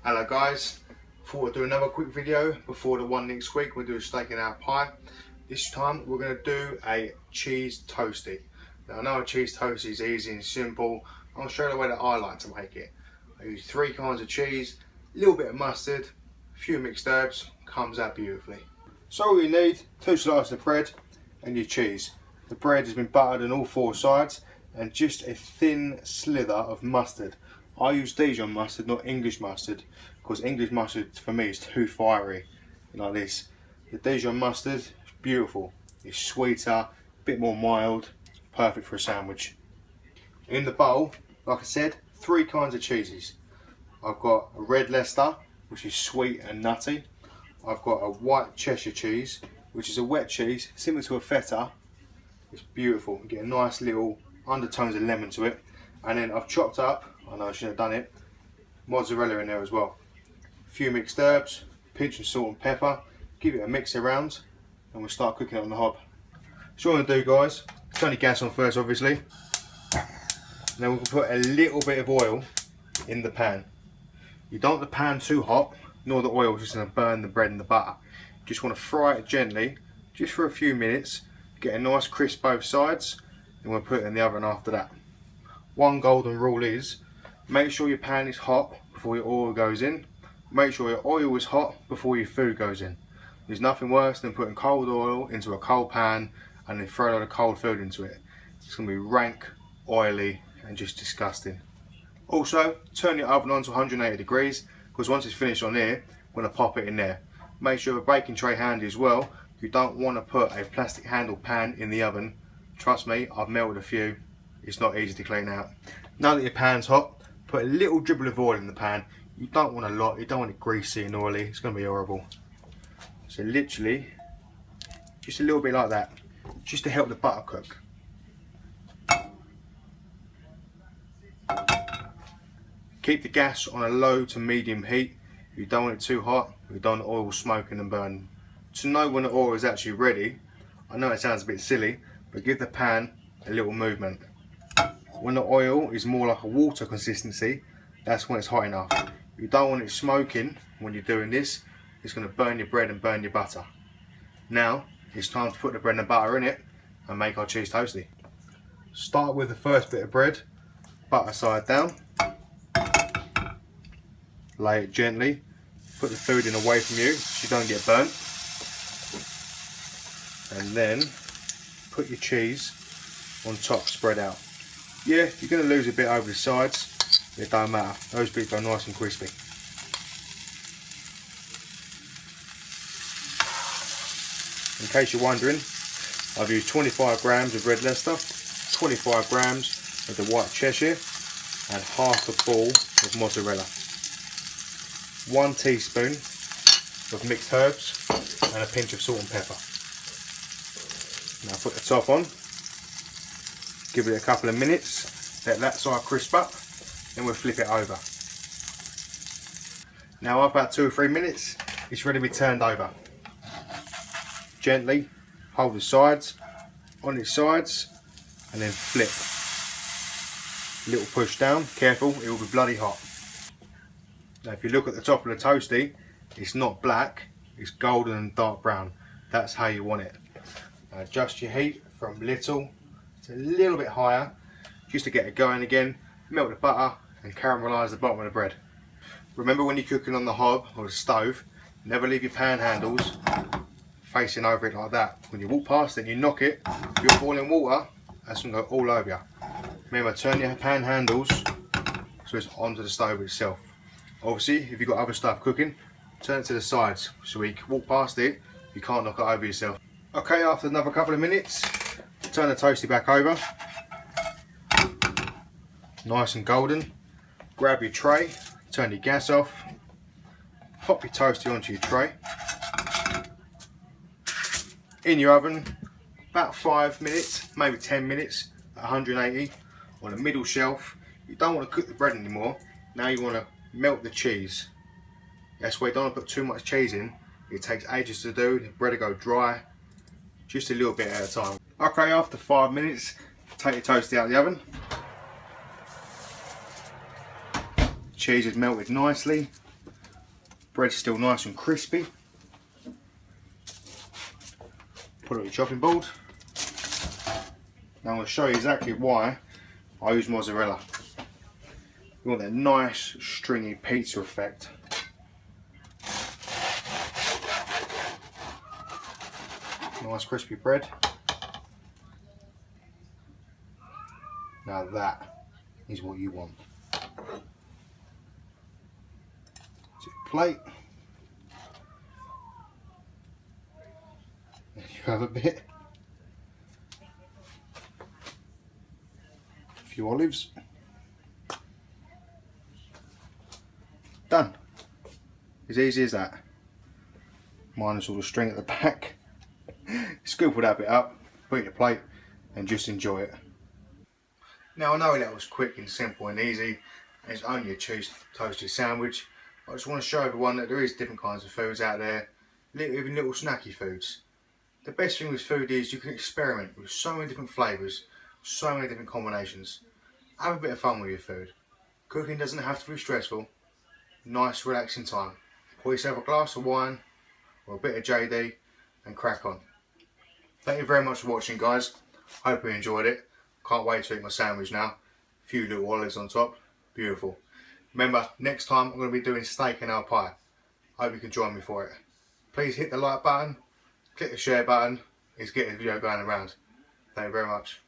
Hello guys, thought I'd do another quick video before the one next week. We'll do a steak and our pie. This time we're going to do a cheese toastie. Now I know a cheese toastie is easy and simple. I'll show you the way that I like to make it. I use 3 kinds of cheese, a little bit of mustard, a few mixed herbs, comes out beautifully. So all you need, 2 slices of bread and your cheese. The bread has been buttered on all 4 sides and just a thin slither of mustard. I use Dijon mustard, not English mustard, because English mustard for me is too fiery, like this. The Dijon mustard is beautiful. It's sweeter, a bit more mild, perfect for a sandwich. In the bowl, like I said, 3 kinds of cheeses. I've got a red Leicester, which is sweet and nutty. I've got a white Cheshire cheese, which is a wet cheese, similar to a feta. It's beautiful. You get a nice little undertones of lemon to it. And then I've chopped up, I know I should have done it, mozzarella in there as well. A few mixed herbs, pinch of salt and pepper, give it a mix around, and we'll start cooking it on the hob. So what I'm going to do, guys, turn the gas on first obviously. And then we'll put a little bit of oil in the pan. You don't want the pan too hot, nor the oil just going to burn the bread and the butter. You just want to fry it gently, just for a few minutes, get a nice crisp both sides, and we'll put it in the oven after that. One golden rule is, make sure your pan is hot before your oil goes in. Make sure your oil is hot before your food goes in. There's nothing worse than putting cold oil into a cold pan and then throw a lot of cold food into it. It's going to be rank, oily and just disgusting. Also, turn your oven on to 180 degrees, because once it's finished on here, we're going to pop it in there. Make sure a baking tray handy as well. You don't want to put a plastic handled pan in the oven. Trust me, I've melted a few. It's not easy to clean out. Now that your pan's hot, put a little dribble of oil in the pan. You don't want a lot, you don't want it greasy and oily, it's going to be horrible. So literally, just a little bit like that, just to help the butter cook. Keep the gas on a low to medium heat. You don't want it too hot, you don't want the oil smoking and burning. To know when the oil is actually ready, I know it sounds a bit silly, but give the pan a little movement. When the oil is more like a water consistency, that's when it's hot enough. You don't want it smoking when you're doing this. It's going to burn your bread and burn your butter. Now it's time to put the bread and butter in it and make our cheese toastie. Start with the first bit of bread, butter side down, lay it gently, put the food in away from you so you don't get burnt, and then put your cheese on top, spread out. Yeah, you're going to lose a bit over the sides, it don't matter, those bits are nice and crispy. In case you're wondering, I've used 25 grams of red Leicester, 25 grams of the white Cheshire and half a ball of mozzarella. 1 teaspoon of mixed herbs and a pinch of salt and pepper. Now put the top on. Give it a couple of minutes, let that side crisp up, then we'll flip it over. Now after about 2 or 3 minutes, it's ready to be turned over. Gently hold the sides, on its sides, and then flip. Little push down, careful, it will be bloody hot. Now if you look at the top of the toastie, it's not black, it's golden and dark brown. That's how you want it. Now adjust your heat from little a little bit higher, just to get it going again. Melt the butter and caramelise the bottom of the bread. Remember, when you're cooking on the hob or the stove, never leave your pan handles facing over it like that. When you walk past it and you knock it, if you're boiling water, that's going to go all over you. Remember, turn your pan handles so it's onto the stove itself. Obviously, if you've got other stuff cooking, turn it to the sides so when you walk past it, you can't knock it over yourself. Okay, after another couple of minutes, turn the toastie back over, nice and golden. Grab your tray, turn your gas off, pop your toastie onto your tray. In your oven, about 5 minutes, maybe 10 minutes at 180 on the middle shelf. You don't want to cook the bread anymore, now you want to melt the cheese. That's why you don't want to put too much cheese in, it takes ages to do, the bread will go dry, just a little bit at a time. Okay, after 5 minutes, take your toastie out of the oven. Cheese is melted nicely. Bread's still nice and crispy. Put it on your chopping board. Now I'm going to show you exactly why I use mozzarella. You want that nice stringy pizza effect. Nice crispy bread. Now that is what you want. Plate, and you have a bit, a few olives, done. As easy as that. Minus all the string at the back. Scoop all that bit up, put it in your plate, and just enjoy it. Now I know that was quick and simple and easy, and it's only a cheese toasted sandwich. I just want to show everyone that there is different kinds of foods out there, even little snacky foods. The best thing with food is you can experiment with so many different flavours, so many different combinations. Have a bit of fun with your food. Cooking doesn't have to be stressful. Nice relaxing time. Pour yourself a glass of wine or a bit of JD and crack on. Thank you very much for watching, guys. Hope you enjoyed it. Can't wait to eat my sandwich now. A few little olives on top. Beautiful. Remember, next time I'm going to be doing steak and apple pie. Hope you can join me for it. Please hit the like button, click the share button. It's getting the video going around. Thank you very much.